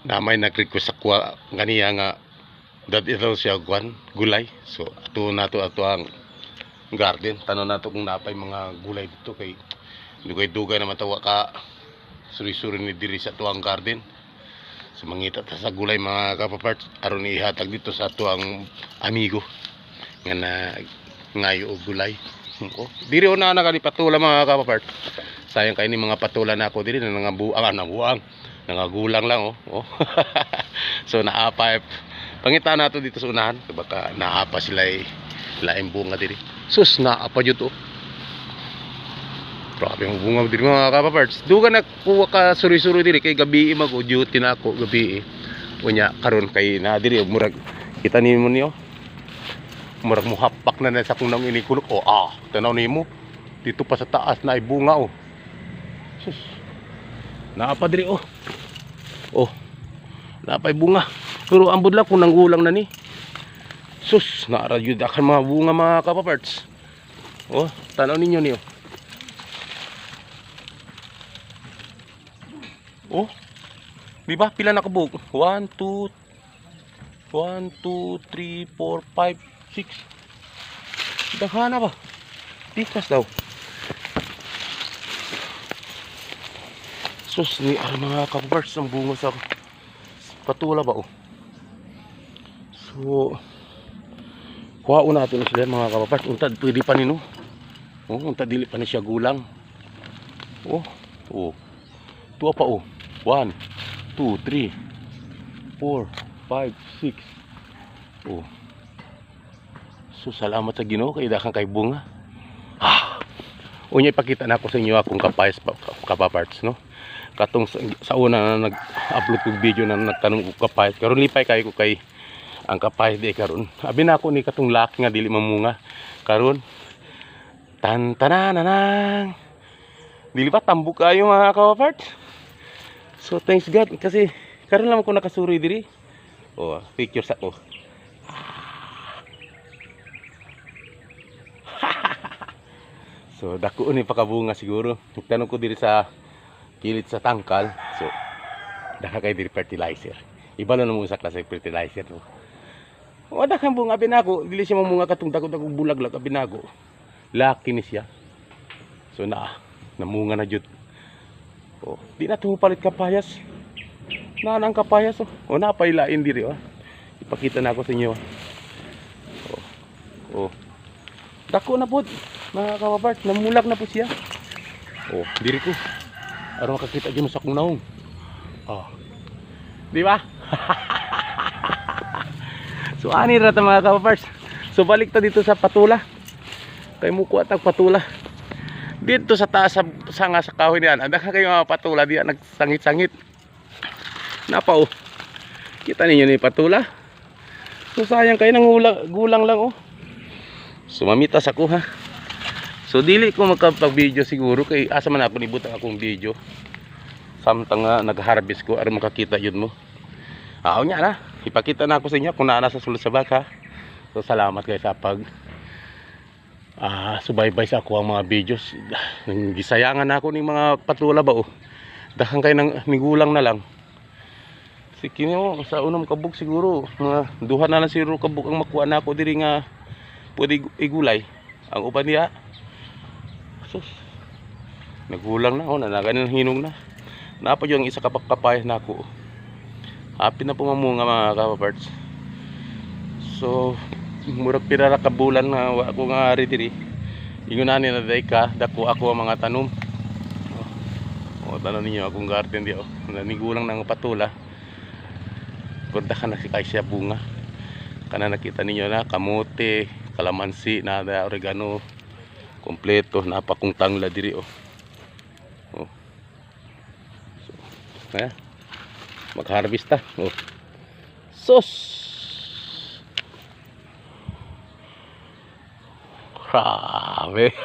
na may nag-request ako ganiya nga dad ito siya gulay. So ato nato ato ang garden, tanon nato kung napay mga gulay dito kay dugay-dugay na matawa ka suri-suri ni diri sa tuang garden. So mangita ta sa gulay mga kapaparts aron ihatag dito sa tuang amigo nga na ngayo og gulay. Oh, diri una na kani patula mga kapaparts. Sayang kay ni mga patula na ako diri na nangabuang, nangagulang lang oh. So naapa pangita nato dito sa unahan baka naapa sila laing bunga diri. Sus naapa jud oh. Grabe ang bunga diri mga kapaparts. Duga na kuha ka suri-suri diri kay gabi mag duty na ako gabi. Unya karon kay na diri murag kita nimo niyo. Murag muhapak na sa kung nang inikulok. Oh tanaw nimo. Dito pa sa taas na bunga oh. Sus. Naapa diri oh. Oh. Naapay bunga. Pero ambod lang kung nanggulang na ni. Sus, naara jud akan mga bunga mga kapaparts. Oh, tanaw ninyo niyo. Oh. Di ba pila na kabuk? 1 2 3 4 5 6. Daghana ba? Tikas daw. Sus, ni mga kapaparts ang bunga sa patula ba oh. So kuhaon natin sila mga kapaparts. Untad pwede pa nino. Oh, untad dili pa ni siya gulang. Oh, oh. Tuwa pa oh. 1 2 3 4 5 6. Oh. So salamat sa Ginoo kay daghang kay bunga. Unya ipakita na ako sa inyo akong kapayas kapaparts no. Katong sa una na nag-upload ko video na nagtanong ko kapayas. Karon lipay kay ko kay ang kapayas di karon. Abi na ako ni katong laki nga dili mamunga. Karon tantananang. Dili pa tambok kayo mga kapaparts. So thanks God kasi karon lang ako nakasuri diri. Oh, pictures ako. So dako ni pakabunga siguro. Tanong ko diri sa kilit sa tangkal. So daka kay diri fertilizer. Iba na mo sa klase fertilizer no. Wala kang bunga binago, dili siya mamunga katong dagog-dagog bulaglag binago. Laki ni siya. So namunga na jud. Oh, di na to palit kapayas. Nang kapayas oh. O napailain diri oh. Ipakita na ako sa inyo. Oh. Oh. Dako na pud mga kapaparts, namulag na po siya. Oh, diri ko. Aron makakita gyud mo sa akong naong. Oh. Di ba? So ani ra ta mga kapaparts. So balik ta dito sa patula. Kay mukuha tag patula. Dito sa taas sa nga sa kahoy niyan. Anda ka kayo mga patula diyan nagsangit-sangit. Napa oh. Kita ninyo ni patula. So sayang kay nang gulang lang oh. So mamitas ako ha. So dili ko magkapag-video siguro kay asa man ako nibutang akong video. Samtang nag-harvest ko aron makakita yun mo. Aw nya na, ipakita na ako sa inyo kung naa sa sulod sa baka. So salamat guys sa pag subaybay sa ako ang mga videos. Gisayangan ako ning mga patula ba oh. Daghang kay nang migulang na lang. Sige mo sa unang kabuk siguro mga duha na lang siguro kabuk ang makuha na ako diri nga pwede igulay. Ang uban niya sus nagulang na oh, nanaganin hinong na. Napa yung isa kapayas na ako. Happy na po mamunga mga kapaparts. So murag pirara ka bulan na ako nga ari diri. Ingon na ni na day ka dako ako ang mga tanom. Oh, tanon ninyo akong garden di oh. Nanigulang nang patula. Gorda ka na si siya bunga. Kana nakita ninyo na kamote, kalamansi, nada oregano. Kompleto napa kong tangla diri oh. Oh. So, ayan. Mag-harvest ta. Oh. Sus. Grabe.